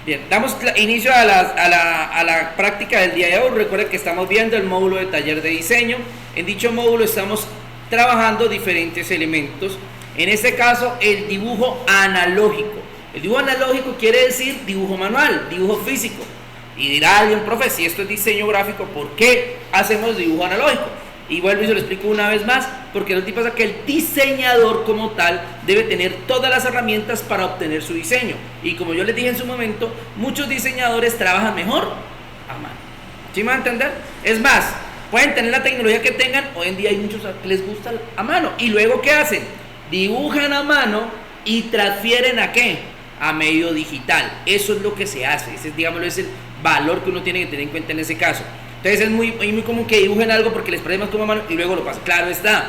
Bien, damos inicio a la práctica del día de hoy. Recuerden que estamos viendo el módulo de taller de diseño. En dicho módulo estamos trabajando diferentes elementos. En este caso, el dibujo analógico. El dibujo analógico quiere decir dibujo manual, dibujo físico. Y dirá alguien, profe, si esto es diseño gráfico, ¿por qué hacemos dibujo analógico? Y vuelvo y se lo explico una vez más, porque lo que pasa es que el diseñador como tal debe tener todas las herramientas para obtener su diseño. Y como yo les dije en su momento, muchos diseñadores trabajan mejor a mano. ¿Sí me van a entender? Es más, pueden tener la tecnología que tengan, hoy en día hay muchos que les gusta a mano. ¿Y luego qué hacen? Dibujan a mano y transfieren ¿a qué? A medio digital. Eso es lo que se hace. Ese, digámoslo, es el valor que uno tiene que tener en cuenta en ese caso. Entonces es muy común que dibujen algo porque les parece más como a mano y luego lo pasan. Claro está,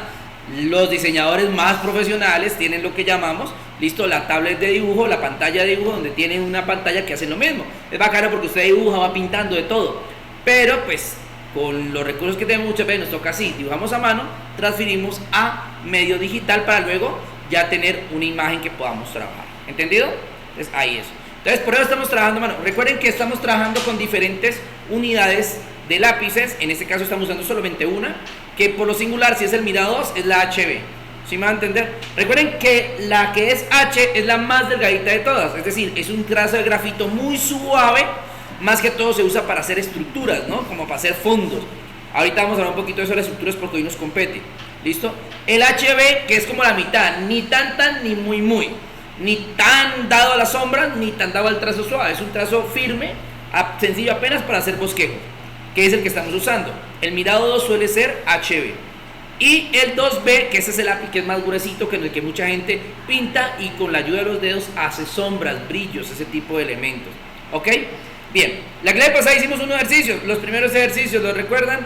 los diseñadores más profesionales tienen lo que llamamos, listo, la tablet de dibujo, la pantalla de dibujo, donde tienen una pantalla que hace lo mismo. Es bacano porque usted dibuja, va pintando de todo. Pero pues con los recursos que tenemos muchas veces nos toca así, dibujamos a mano, transferimos a medio digital para luego ya tener una imagen que podamos trabajar. ¿Entendido? Entonces ahí es. Entonces por eso estamos trabajando a mano. Recuerden que estamos trabajando con diferentes unidades de lápices, en este caso estamos usando solamente una, que por lo singular, si es el Mira 2, es la HB. ¿Sí me van a entender? Recuerden que la que es H es la más delgadita de todas, es decir, es un trazo de grafito muy suave, más que todo se usa para hacer estructuras, ¿no? Como para hacer fondos. Ahorita vamos a hablar un poquito de eso de las estructuras porque hoy nos compete. ¿Listo? El HB, que es como la mitad, ni tan ni muy, ni tan dado a la sombra, ni tan dado al trazo suave, es un trazo firme, sencillo apenas para hacer bosquejo, que es el que estamos usando. El Mirado 2 suele ser HB. Y el 2B, que ese es el lápiz que es más gruesito, que en el que mucha gente pinta y con la ayuda de los dedos hace sombras, brillos, ese tipo de elementos. ¿Ok? Bien, la clase pasada hicimos unos ejercicios. Los primeros ejercicios, ¿los recuerdan?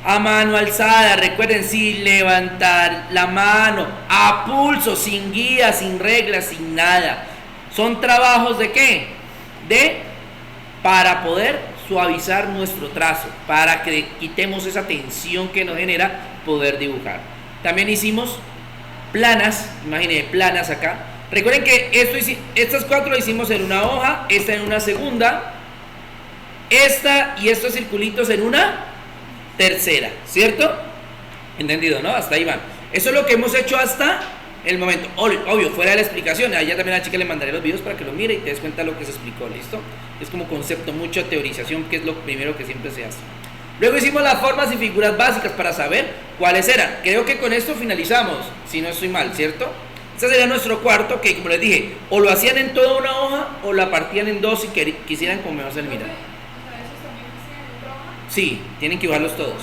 A mano alzada, recuerden, sin levantar la mano, a pulso, sin guía, sin reglas, sin nada. Son trabajos ¿de qué? Para poder suavizar nuestro trazo, para que quitemos esa tensión que nos genera poder dibujar. También hicimos planas, imagínense, planas acá. Recuerden que estas cuatro lo hicimos en una hoja, esta en una segunda, esta y estos circulitos en una tercera, ¿cierto? ¿Entendido, no? Hasta ahí van. Eso es lo que hemos hecho hasta el momento. Obvio, fuera de la explicación, allá también a la chica le mandaré los videos para que lo mire y te des cuenta de lo que se explicó, ¿listo? Es como concepto, mucha teorización, que es lo primero que siempre se hace. Luego hicimos las formas y figuras básicas para saber cuáles eran. Creo que con esto finalizamos, si no estoy mal, ¿cierto? Este sería nuestro cuarto, que como les dije, o lo hacían en toda una hoja o la partían en dos si quisieran, como vamos a mirar. Sí, tienen que dibujarlos todos.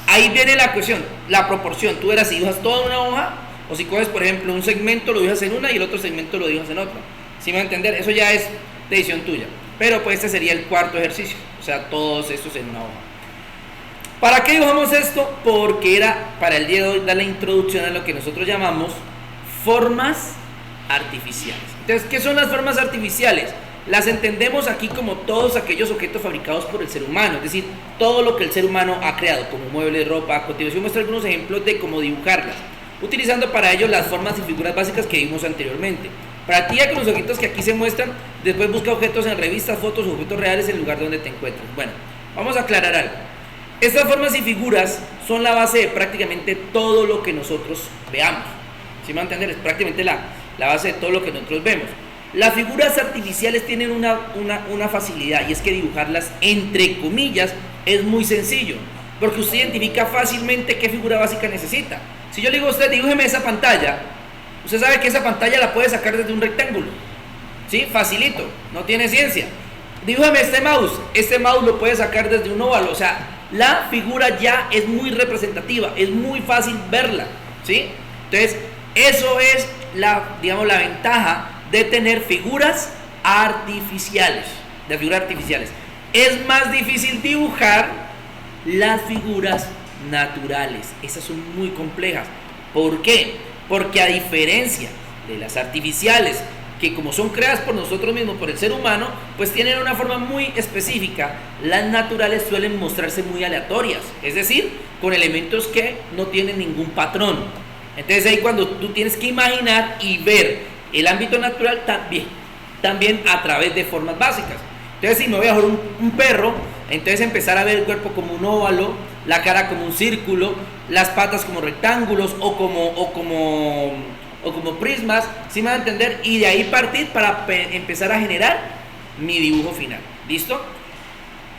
Ahí viene la cuestión, la proporción. Tú verás si dibujas toda una hoja o si coges, por ejemplo, un segmento lo dibujas en una y el otro segmento lo dibujas en otra. ¿Sí me va a entender? Eso ya es decisión tuya. Pero pues este sería el cuarto ejercicio. O sea, todos estos en una hoja. ¿Para qué dibujamos esto? Porque era para el día de hoy dar la introducción a lo que nosotros llamamos formas artificiales. Entonces, ¿qué son las formas artificiales? Las entendemos aquí como todos aquellos objetos fabricados por el ser humano, es decir, todo lo que el ser humano ha creado, como muebles, ropa. A continuación muestro algunos ejemplos de cómo dibujarlas, utilizando para ello las formas y figuras básicas que vimos anteriormente. Practica con los objetos que aquí se muestran, después busca objetos en revistas, fotos o objetos reales en el lugar donde te encuentres. Bueno, vamos a aclarar algo. Estas formas y figuras son la base de prácticamente todo lo que nosotros veamos. ¿Sí me va a entender? Es prácticamente la base de todo lo que nosotros vemos. Las figuras artificiales tienen una facilidad, y es que dibujarlas entre comillas es muy sencillo, porque usted identifica fácilmente qué figura básica necesita. Si yo le digo a usted, dibújeme esa pantalla, usted sabe que esa pantalla la puede sacar desde un rectángulo, ¿sí? Facilito, no tiene ciencia. Dibújame este mouse lo puede sacar desde un óvalo. O sea, la figura ya es muy representativa, es muy fácil verla, ¿sí? Entonces, eso es digamos, la ventaja de tener figuras artificiales, Es más difícil dibujar las figuras naturales. Esas son muy complejas. ¿Por qué? Porque a diferencia de las artificiales, que como son creadas por nosotros mismos, por el ser humano, pues tienen una forma muy específica, las naturales suelen mostrarse muy aleatorias, es decir, con elementos que no tienen ningún patrón. Entonces ahí cuando tú tienes que imaginar y ver el ámbito natural también también a través de formas básicas. Entonces, si me voy a jugar un perro, entonces empezar a ver el cuerpo como un óvalo, la cara como un círculo, las patas como rectángulos o como prismas, ¿sí me van a entender? Y de ahí partir para empezar a generar mi dibujo final. ¿Listo?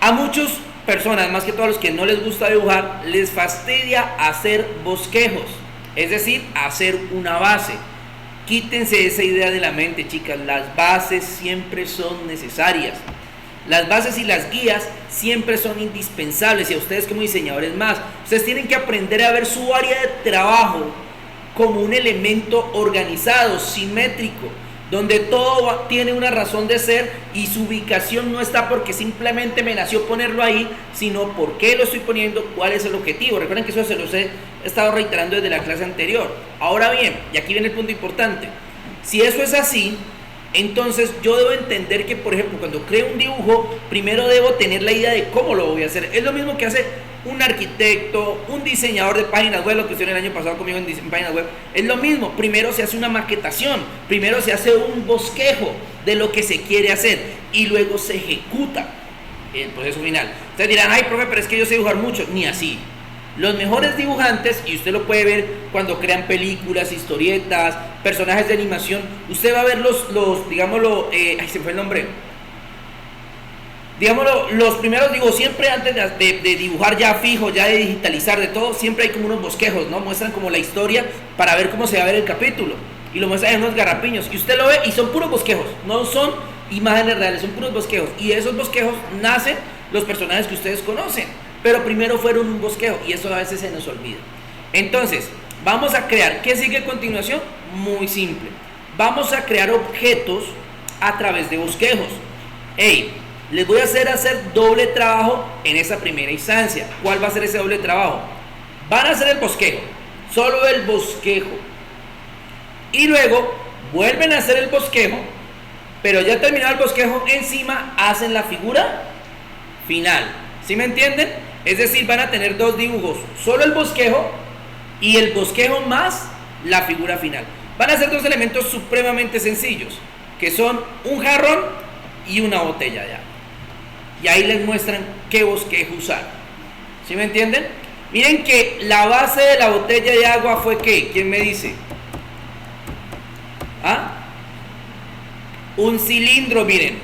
A muchas personas, más que todos los que no les gusta dibujar, les fastidia hacer bosquejos, es decir, hacer una base. Quítense esa idea de la mente, chicas. Las bases siempre son necesarias. Las bases y las guías siempre son indispensables, y a ustedes como diseñadores más. Ustedes tienen que aprender a ver su área de trabajo como un elemento organizado, simétrico, donde todo tiene una razón de ser y su ubicación no está porque simplemente me nació ponerlo ahí, sino por qué lo estoy poniendo, cuál es el objetivo. Recuerden que eso se los he estado reiterando desde la clase anterior. Ahora bien, y aquí viene el punto importante, si eso es así, entonces yo debo entender que, por ejemplo, cuando creo un dibujo, primero debo tener la idea de cómo lo voy a hacer. Es lo mismo que hace un arquitecto, un diseñador de páginas web, lo que hicieron el año pasado conmigo en páginas web. Es lo mismo, primero se hace una maquetación, primero se hace un bosquejo de lo que se quiere hacer y luego se ejecuta el proceso final. Ustedes dirán, ay, profe, pero es que yo sé dibujar mucho. Ni así. Los mejores dibujantes, y usted lo puede ver cuando crean películas, historietas, personajes de animación, usted va a ver digámoslo, ay, se fue el nombre, digámoslo, los primeros, digo, siempre antes de dibujar ya fijo, ya de digitalizar, de todo, siempre hay como unos bosquejos, ¿no? Muestran como la historia para ver cómo se va a ver el capítulo, y lo muestran en unos garrapiños, y usted lo ve, y son puros bosquejos, no son imágenes reales, son puros bosquejos, y de esos bosquejos nacen los personajes que ustedes conocen. Pero primero fueron un bosquejo y eso a veces se nos olvida. Entonces, vamos a crear. ¿Qué sigue a continuación? Muy simple. Vamos a crear objetos a través de bosquejos. Hey, les voy a hacer doble trabajo en esa primera instancia. ¿Cuál va a ser ese doble trabajo? Van a hacer el bosquejo, solo el bosquejo. Y luego vuelven a hacer el bosquejo, pero ya terminado el bosquejo, encima hacen la figura final. ¿Sí me entienden? Es decir, van a tener dos dibujos, solo el bosquejo y el bosquejo más la figura final. Van a ser dos elementos supremamente sencillos, que son un jarrón y una botella de agua. Y ahí les muestran qué bosquejo usar. ¿Sí me entienden? Miren que la base de la botella de agua fue ¿qué? ¿Quién me dice? ¿Ah? Un cilindro, miren.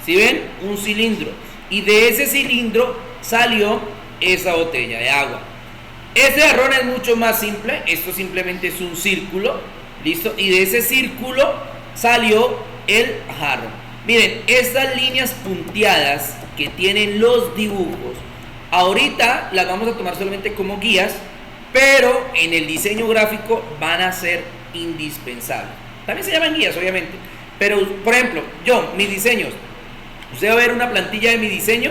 ¿Sí ven? Un cilindro. Y de ese cilindro salió esa botella de agua. Ese jarrón es mucho más simple. Esto simplemente es un círculo. ¿Listo? Y de ese círculo salió el jarrón. Miren, estas líneas punteadas que tienen los dibujos, ahorita las vamos a tomar solamente como guías, pero en el diseño gráfico van a ser indispensables. También se llaman guías, obviamente. Pero, por ejemplo, mis diseños, usted va a ver una plantilla de mi diseño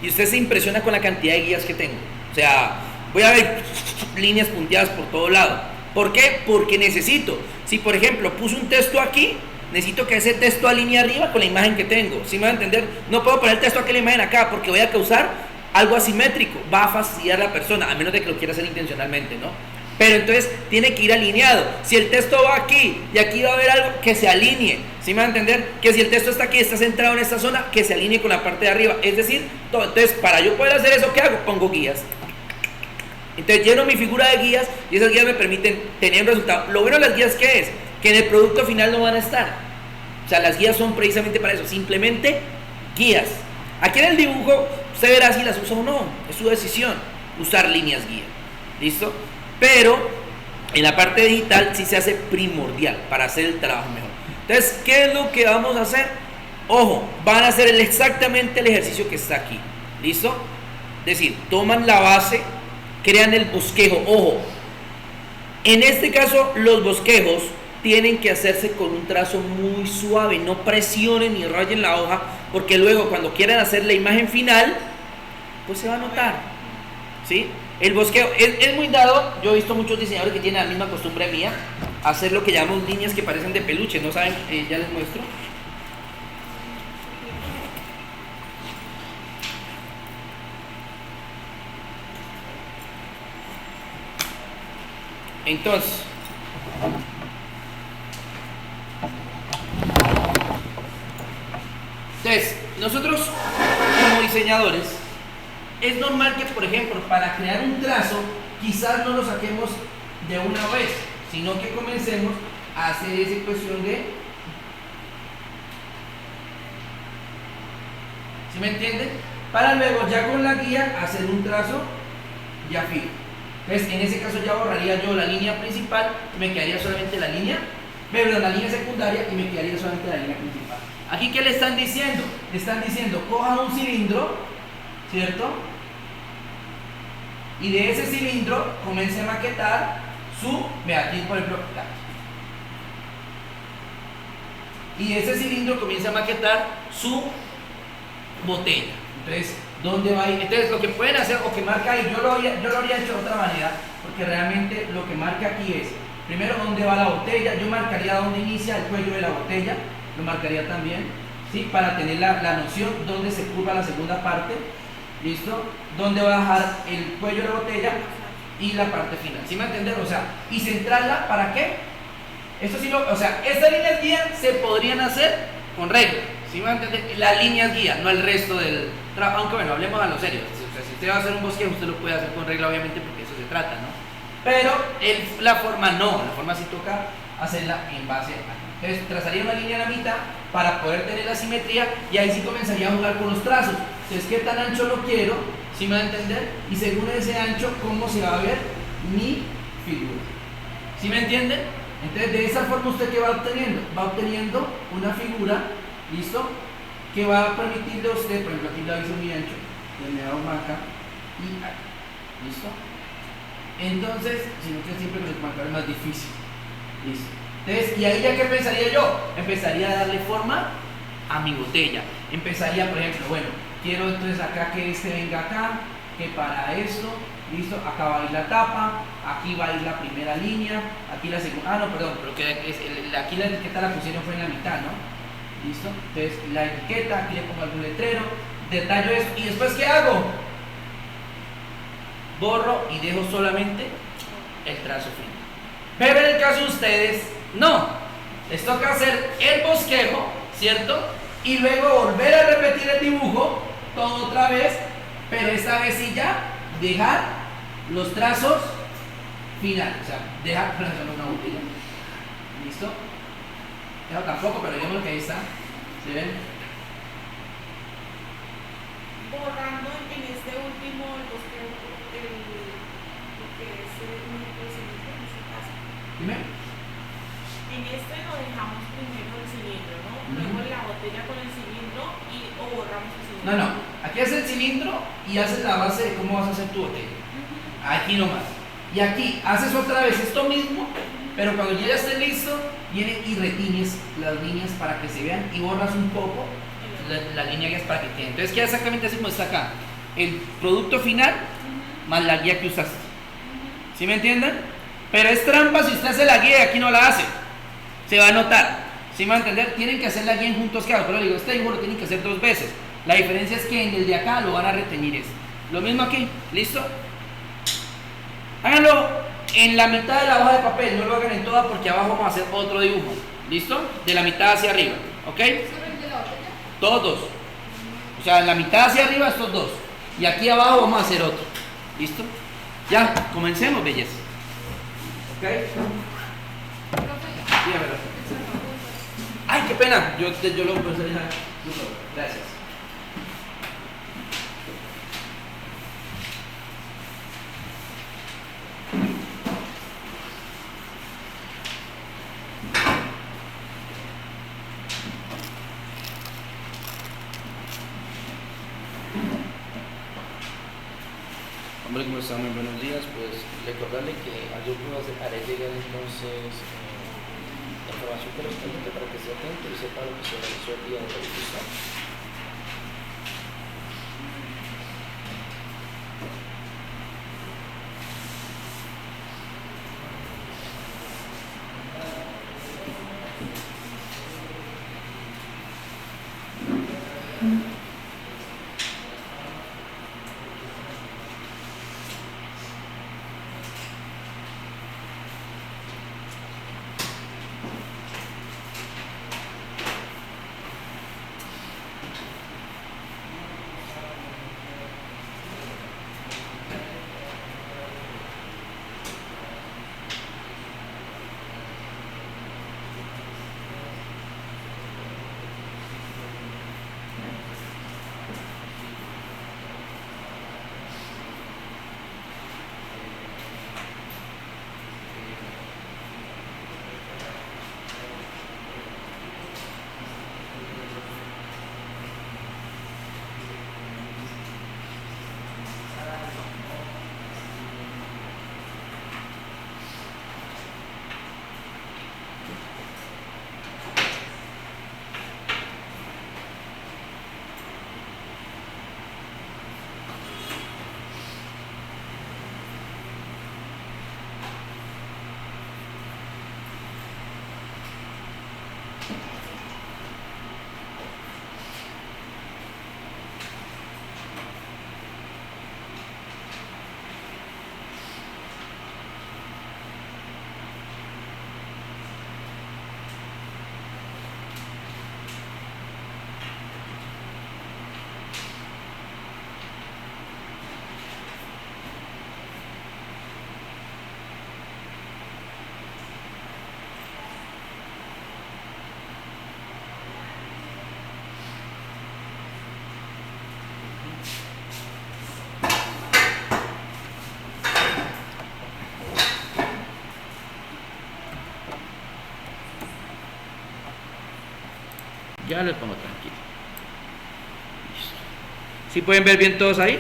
y usted se impresiona con la cantidad de guías que tengo. O sea, voy a ver líneas punteadas por todo lado. ¿Por qué? Porque necesito, si por ejemplo puse un texto aquí, necesito que ese texto alinee arriba con la imagen que tengo. ¿Sí me va a entender? No puedo poner el texto aquí, la imagen acá, porque voy a causar algo asimétrico. Va a fastidiar a la persona, a menos de que lo quiera hacer intencionalmente, ¿no? Pero entonces tiene que ir alineado. Si el texto va aquí y aquí va a haber algo, que se alinee. ¿Sí me va a entender? Que si el texto está aquí, está centrado en esta zona, que se alinee con la parte de arriba. Es decir, todo. Entonces, para yo poder hacer eso, ¿qué hago? Pongo guías. Entonces lleno mi figura de guías y esas guías me permiten tener un resultado. Lo bueno de las guías, ¿qué es? Que en el producto final no van a estar. O sea, las guías son precisamente para eso, simplemente guías. Aquí en el dibujo, usted verá si las usa o no. Es su decisión usar líneas guía. ¿Listo? Pero en la parte digital sí se hace primordial para hacer el trabajo mejor. Entonces, ¿qué es lo que vamos a hacer? Ojo, van a hacer exactamente el ejercicio que está aquí. ¿Listo? Es decir, toman la base, crean el bosquejo. Ojo, en este caso los bosquejos tienen que hacerse con un trazo muy suave. No presionen ni rayen la hoja, porque luego cuando quieran hacer la imagen final, pues se va a notar. ¿Sí? El bosquejo es muy dado. Yo he visto muchos diseñadores que tienen la misma costumbre mía, hacer lo que llamamos líneas que parecen de peluche. ¿No saben? Ya les muestro. Entonces, Entonces, nosotros como diseñadores, es normal que, por ejemplo, para crear un trazo, quizás no lo saquemos de una vez, sino que comencemos a hacer esa cuestión de... ¿Sí me entienden? Para luego, ya con la guía, hacer un trazo ya fijo. Entonces, en ese caso ya borraría yo la línea principal, me quedaría solamente la línea, perdón, la línea secundaria y me quedaría solamente la línea principal. Aquí, ¿qué le están diciendo? Le están diciendo, coja un cilindro, ¿cierto? Y de ese cilindro comience a maquetar su, vea aquí por ejemplo, y de ese cilindro comienza a maquetar su botella. Entonces, ¿dónde va a ir? Entonces, lo que pueden hacer o que marca ahí, yo lo habría hecho de otra manera, porque realmente lo que marca aquí es, primero, dónde va la botella. Yo marcaría dónde inicia el cuello de la botella, lo marcaría también, ¿sí? Para tener la noción dónde se curva la segunda parte, ¿listo? Dónde va a bajar el cuello de la botella y la parte final, ¿sí me entienden? O sea, y centrarla, ¿para qué? Esto sí o sea, estas líneas guía se podrían hacer con regla, ¿sí me entienden? Las líneas guía, no el resto del trabajo, aunque bueno, hablemos a lo serio, o sea, si usted va a hacer un bosquejo, usted lo puede hacer con regla, obviamente, porque eso se trata, ¿no? Pero la forma no, la forma sí toca hacerla en base a... Entonces trazaría una línea a la mitad para poder tener la simetría y ahí sí comenzaría a jugar con los trazos. Entonces, ¿qué tan ancho lo quiero? ¿Sí me va a entender? Y según ese ancho, ¿cómo se va a ver mi figura? ¿Sí me entienden? Entonces, de esa forma, ¿usted qué va obteniendo? Va obteniendo una figura, ¿listo? Que va a permitirle a usted, por ejemplo, aquí lo hizo muy ancho, le hago acá y acá, ¿listo? Entonces, sino que siempre con el marcador es más difícil, ¿listo? Entonces, y ahí ya que pensaría yo, empezaría a darle forma a mi botella. Empezaría, por ejemplo, bueno, quiero entonces acá que este venga acá, que para esto, listo, acá va a ir la tapa, aquí va a ir la primera línea, aquí la segunda, no, perdón, pero que aquí la etiqueta la pusieron fue en la mitad, ¿no? Listo, entonces la etiqueta, aquí le pongo algún letrero, detallo eso, y después ¿qué hago? Borro y dejo solamente el trazo final. Pero en el caso de ustedes, no. Les toca hacer el bosquejo, ¿cierto? Y luego volver a repetir el dibujo, todo otra vez, pero esta vez sí ya dejar los trazos finales. O sea, dejar una botella. ¿Listo? No, tampoco, pero digamos que ahí está. ¿Sí ven? Borrando en este último el bosquejo, lo que es el cilindro en este caso. Dime. En este lo dejamos primero el cilindro, ¿no? Luego la botella con el cilindro o borramos el cilindro. No, aquí haces el cilindro y haces la base de cómo vas a hacer tu botella. Aquí nomás. Y aquí haces otra vez esto mismo, pero cuando ya esté listo, vienes y retiñes las líneas para que se vean y borras un poco la línea guía para que quede. Entonces queda exactamente así como está acá. El producto final más la guía que usaste. ¿Sí me entienden? Pero es trampa si usted hace la guía y aquí no la hace. Se va a notar. ¿Sí me va a entender? Tienen que hacer la guía en juntos quedados. Pero le digo, este dibujo lo tienen que hacer 2 veces. La diferencia es que en el de acá lo van a reteñir esto. Lo mismo aquí. ¿Listo? Háganlo en la mitad de la hoja de papel. No lo hagan en toda porque abajo vamos a hacer otro dibujo. ¿Listo? De la mitad hacia arriba. ¿Ok? Todos dos. O sea, en la mitad hacia arriba estos dos. Y aquí abajo vamos a hacer otro. ¿Listo? Ya, comencemos, belleza. ¿Ok? Dígamelo. Ay, qué pena. Yo lo puse. Gracias. Hombre, ¿cómo están? Muy buenos días. Pues recordarle que al grupo haré llegar entonces la información correspondiente para que esté atento y sepa lo que se realizó el día de hoy. Ya les pongo tranquilo. Listo. ¿Sí pueden ver bien todos ahí?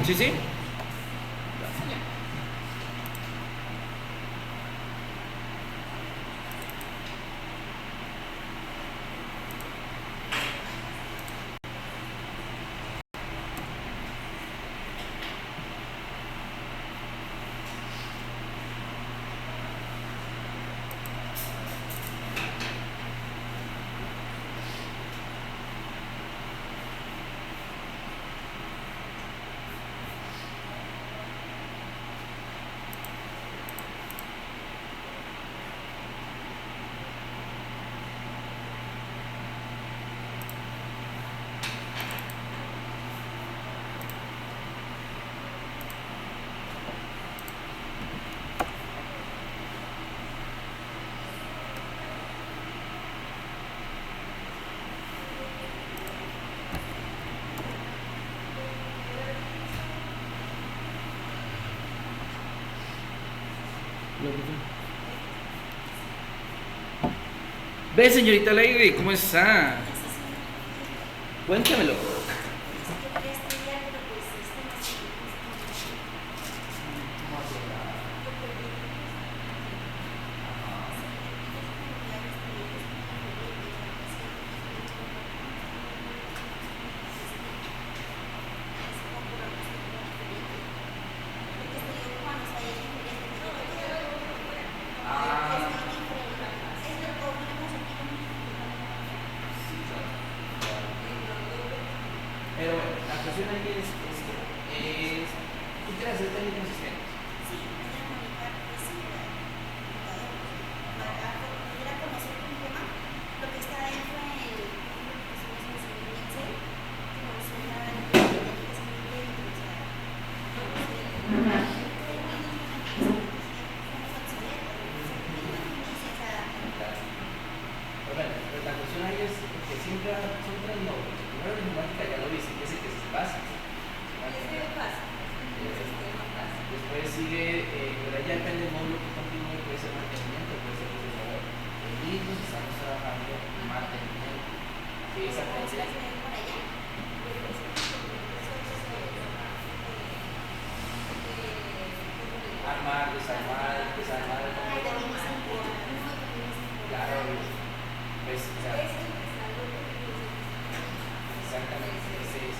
¿Sí, sí? Ve, señorita Lady, ¿cómo está? Cuéntamelo. Pero bueno, la cuestión ahí es que tú quieres hacer técnicos sistemas. Pero bueno, pero la cuestión ahí es que siempre son tres módulos. Primero la informática ya lo viste, que es el que es básico. Después sigue, pero ahí ya depende del módulo que continúe, puede ser mantenimiento, puede ser desarrollo. En Linux estamos trabajando en mantenimiento. Que es aprender armar, desarmar, desarmar el computador. Claro, pues, o sea, exactamente, ese es.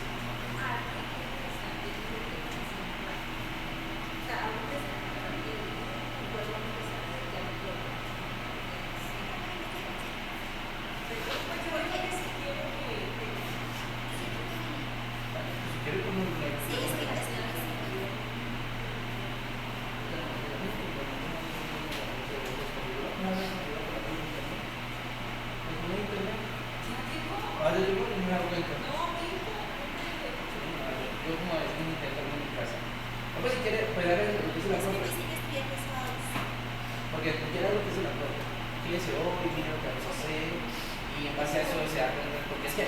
Si quieres como un ahora yo voy a una vuelta. Yo como a veces intento en mi casa. O pues si quieres, pues dar lo que es la prueba. Porque tú quieres lo que es la prueba. Fíjese hoy, mira lo que vamos a hacer. Y en base a eso se da cuenta. Porque es que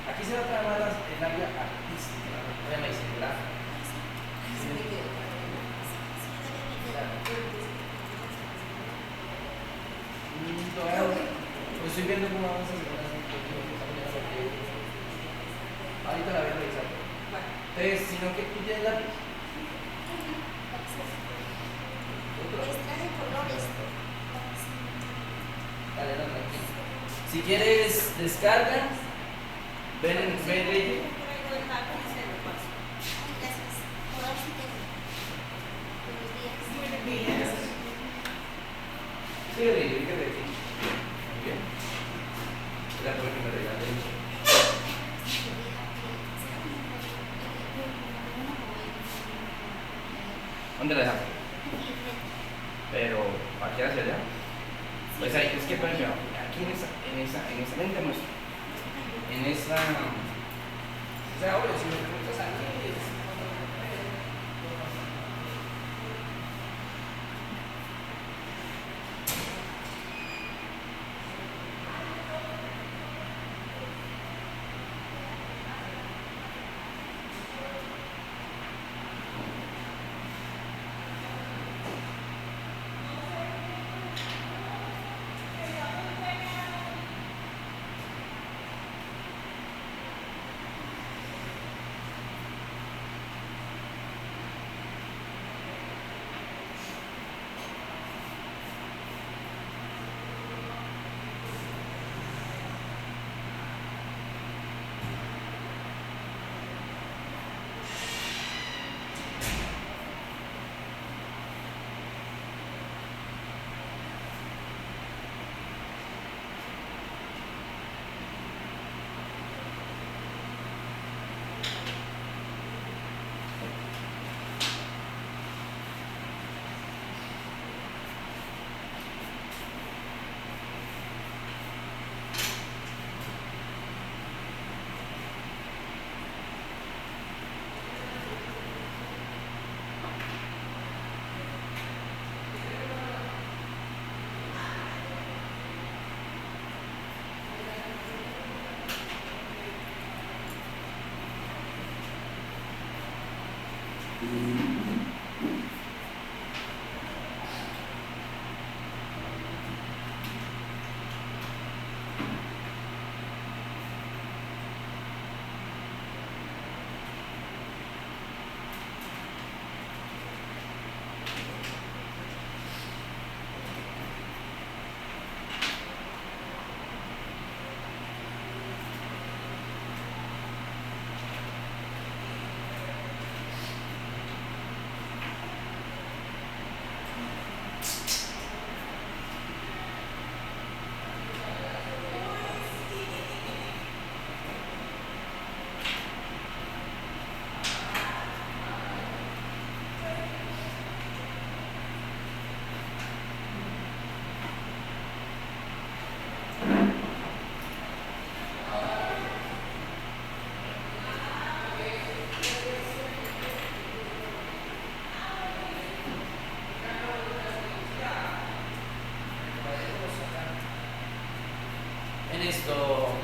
aquí se va a trabajar el área artística, no la medicina gráfica. Pues estoy viendo cómo avanza según las ahorita la voy a revisar. Entonces, sino que tú tienes lápiz. Dale, no, tranquilo. Si quieres descarga, ven ley. Sí, ley, fíjate aquí. Muy bien. La que me regalé. ¿Dónde la dejamos? Pero, ¿para qué hacia allá? Pues ahí, es que, por ejemplo, aquí en esa lente muestra. En esa. O sea, ahora, si me preguntas aquí.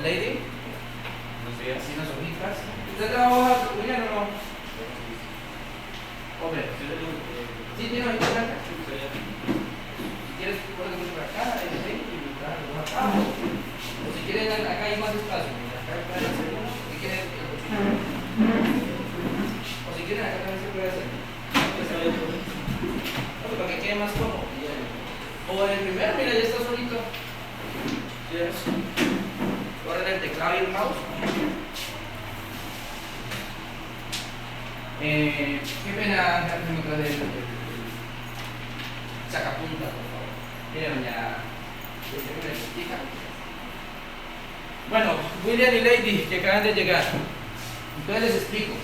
Lady. Así unas hojitas. ¿Usted trabaja, William, o no? Hombre, sí, tiene hojitas blancas. Si quieres, puedes venir por acá, y acá. O si quieren, acá hay más espacio. Acá pueden hacer uno. Si quieren, o si quieren, acá también se puede hacer. Para que quede más cómodo. O en el primero, mira, ya está solito. Corren el teclado y el mouse. Qué pena dejarme otra vez el sacapunta, por favor. Miren, ya. Bueno, William y Lady, que acaban de llegar. Entonces les explico.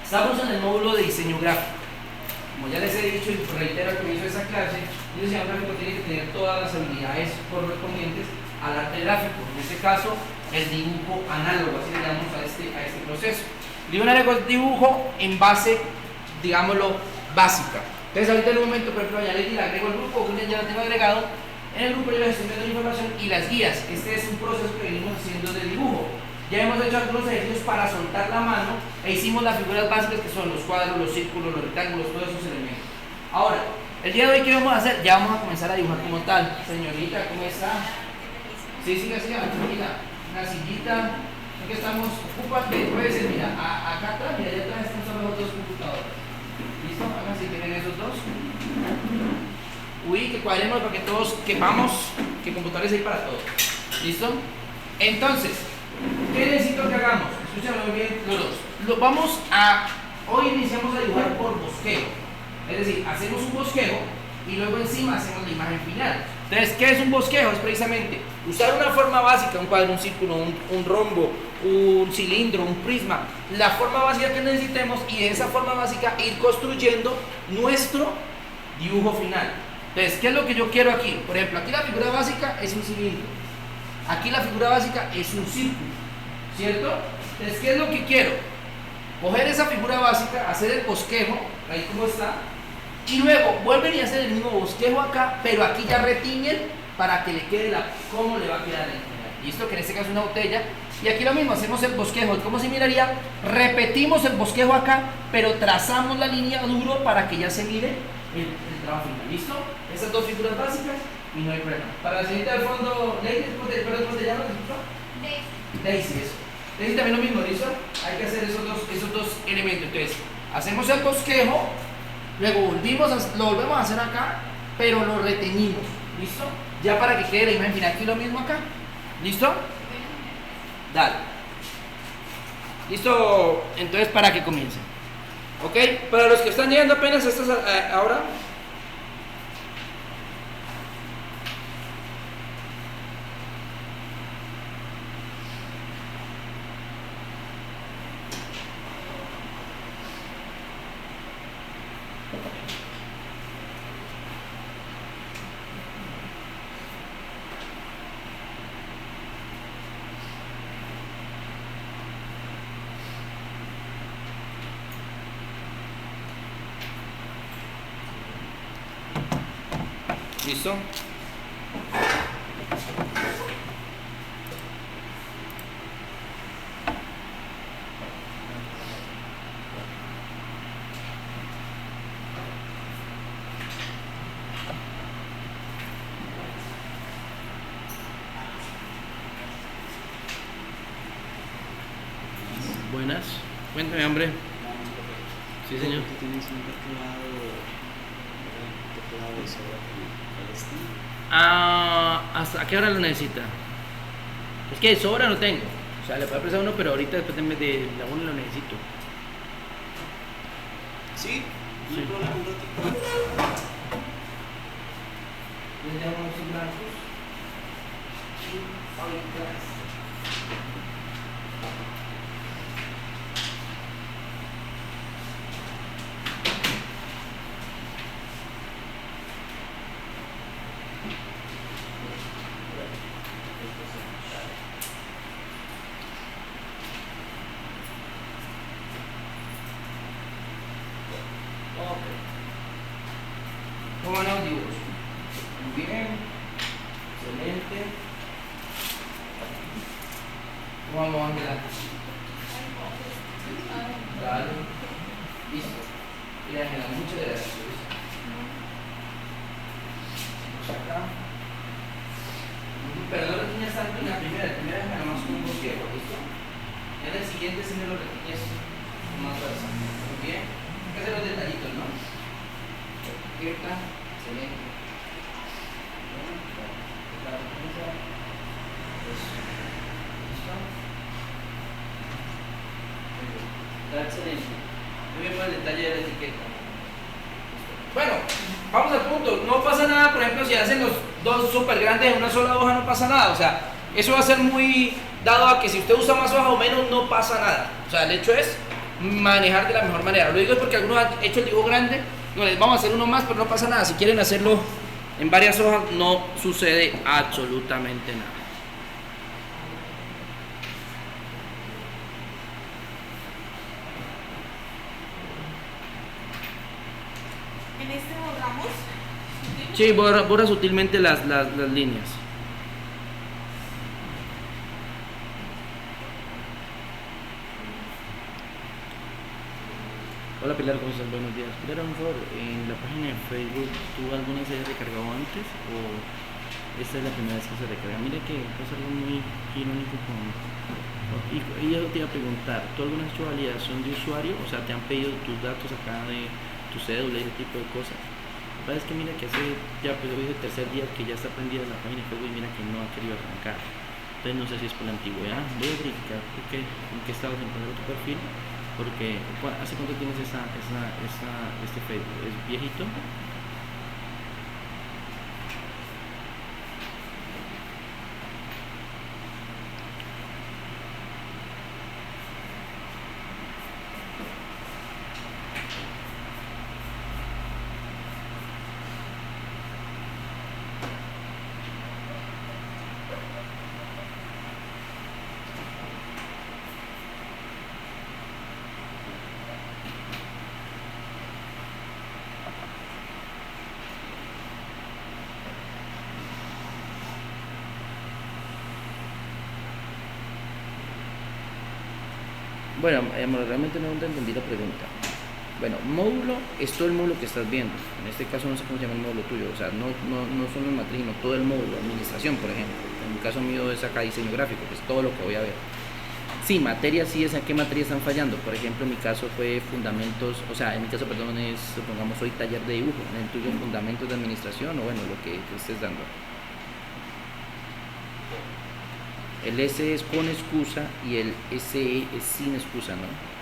Estamos en el módulo de diseño gráfico. Como ya les he dicho y reitero al comienzo de esa clase, un diseñador gráfico tiene que tener todas las habilidades correspondientes al arte gráfico. En este caso, el dibujo análogo, así le llamamos a este proceso. El dibujo análogo es dibujo en base, digámoslo, básica. Entonces, ahorita en un momento, por ejemplo, ya le agrego el grupo, que ya lo tengo agregado. En el grupo yo les estoy viendo la información y las guías. Este es un proceso que venimos haciendo de dibujo. Ya hemos hecho algunos ejercicios para soltar la mano e hicimos las figuras básicas que son los cuadros, los círculos, los rectángulos, todos esos elementos. Ahora, el día de hoy, ¿qué vamos a hacer? Ya vamos a comenzar a dibujar como tal. Señorita, ¿cómo está? Sí, sí, mira, una sillita. Aquí estamos, ocúpate, puede ser, mira, acá atrás, mira, allá atrás están los dos computadores. ¿Listo? Hagan si tienen esos dos. Uy, que cuadremos para que todos quepamos, que computadores hay para todos. ¿Listo? Entonces, ¿qué necesito que hagamos? Escúchame muy bien los dos. Hoy iniciamos a dibujar por bosquejo. Es decir, hacemos un bosquejo y luego encima hacemos la imagen final. Entonces, ¿qué es un bosquejo? Es precisamente usar una forma básica, un cuadro, un círculo, un rombo, un cilindro, un prisma, la forma básica que necesitemos y de esa forma básica ir construyendo nuestro dibujo final. Entonces, ¿qué es lo que yo quiero aquí? Por ejemplo, aquí la figura básica es un cilindro. Aquí la figura básica es un círculo, ¿cierto? Entonces, ¿qué es lo que quiero? Coger esa figura básica, hacer el bosquejo, ahí como está, y luego vuelven y hacen el mismo bosquejo acá, pero aquí ya retiñen para que le quede cómo le va a quedar el general. ¿Listo? Que en este caso es una botella. Y aquí lo mismo, hacemos el bosquejo. ¿Cómo se miraría? Repetimos el bosquejo acá, pero trazamos la línea duro para que ya se mire el trabajo final. ¿Listo? Esas dos figuras básicas y no hay problema. Para la señorita del fondo, Lady, ¿cómo te llamas? Daisy, eso. Daisy también lo mismo, ¿listo? Hay que hacer esos dos elementos. Entonces, hacemos el bosquejo, luego lo volvemos a hacer acá, pero lo reteñimos. ¿Listo? Ya para que quede la imagen final. Aquí lo mismo acá. ¿Listo? Dale. ¿Listo? Entonces, para que comiencen. ¿Ok? Para los que están llegando apenas ahora. ¿Listo? Buenas. Cuéntame, hombre. Sí, señor. ¿Tú tienes un teclado de sobra ¿Hasta qué hora lo necesita? Es que de sobra no tengo. O sea, le puedo prestar uno, pero ahorita después de la 1 lo necesito. Sí, Sí. no hay problema, un ratito. Les llamo los blancos. ¿Cómo van los dibujos? Muy bien, excelente. Tranquila, Ángela, muchas gracias. Vamos acá. Pero no lo tiñas tanto en la primera deja nomás con un bosquejo, ¿listo? En el siguiente sí me lo retiñes con más fuerza. Muy bien. Hay que hacer los detallitos, ¿no? Quieta, excelente. Está excelente. Muy bien por el detalle de la etiqueta. Bueno, vamos al punto. No pasa nada, por ejemplo, si hacen los dos súper grandes en una sola hoja, no pasa nada. O sea, eso va a ser muy dado a que si usted usa más hojas o menos, no pasa nada. O sea, el hecho es manejar de la mejor manera. Lo digo es porque algunos han hecho el dibujo grande. No, les vamos a hacer uno más, pero no pasa nada. Si quieren hacerlo en varias hojas, no sucede absolutamente nada. En este borramos. Sí, borra sutilmente las líneas. Hola Pilar, ¿cómo estás? Buenos días. Pilar, un favor, en la página de Facebook, ¿tú alguna se había recargado antes o esta es la primera vez que se recarga? Mira que es algo muy irónico y yo te iba a preguntar, ¿tú alguna vez has hecho validación de usuario? O sea, ¿te han pedido tus datos acá de tu cédula y ese tipo de cosas? Lo que pasa es que mira que hace ya pues hoy es el tercer día que ya está prendida la página de Facebook y mira que no ha querido arrancar. Entonces no sé si es por la antigüedad. Voy a verificar en qué estado se encuentra tu perfil. Porque, ¿hace cuánto tienes este Facebook? ¿Es viejito? Bueno, amor, realmente no entendí la pregunta. Bueno, módulo es todo el módulo que estás viendo. En este caso no sé cómo se llama el módulo tuyo. O sea, no solo el matriz, sino todo el módulo. Administración, por ejemplo. En mi caso mío es acá diseño gráfico, que es todo lo que voy a ver. Sí, materia sí es a qué materia están fallando. Por ejemplo, en mi caso fue fundamentos, o sea, en mi caso, perdón, es, supongamos, hoy taller de dibujo. En el tuyo fundamentos de administración o bueno, lo que te estés dando. El S es con excusa y el SE es sin excusa, ¿no?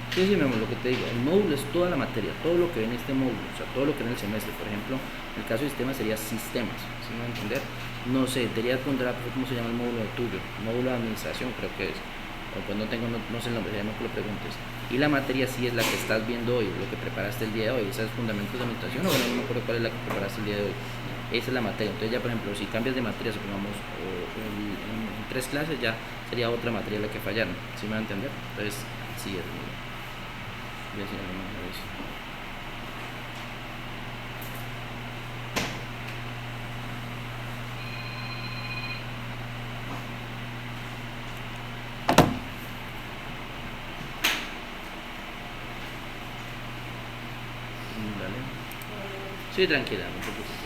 Sí, sí, mi amor, lo que te digo, el módulo es toda la materia, todo lo que ve en este módulo, o sea, todo lo que ve en el semestre. Por ejemplo, el caso de sistemas sería sistemas, ¿sí me va a entender? No sé, debería preguntar cómo se llama el módulo de tuyo, módulo de administración creo que es, o pues no tengo, no sé el nombre, sería mejor que lo preguntes. Y la materia sí es la que estás viendo hoy, lo que preparaste el día de hoy, esa es fundamentos de administración, o bueno, no me acuerdo cuál es la que preparaste el día de hoy. Esa es la materia, entonces ya por ejemplo, si cambias de materia, supongamos, en 3 clases ya sería otra materia la que fallaron, ¿sí me va a entender? Entonces, sí, es voy a decir algo más de eso. Dale. Sí, tranquila, no te preocupes.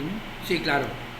último. Sí, claro.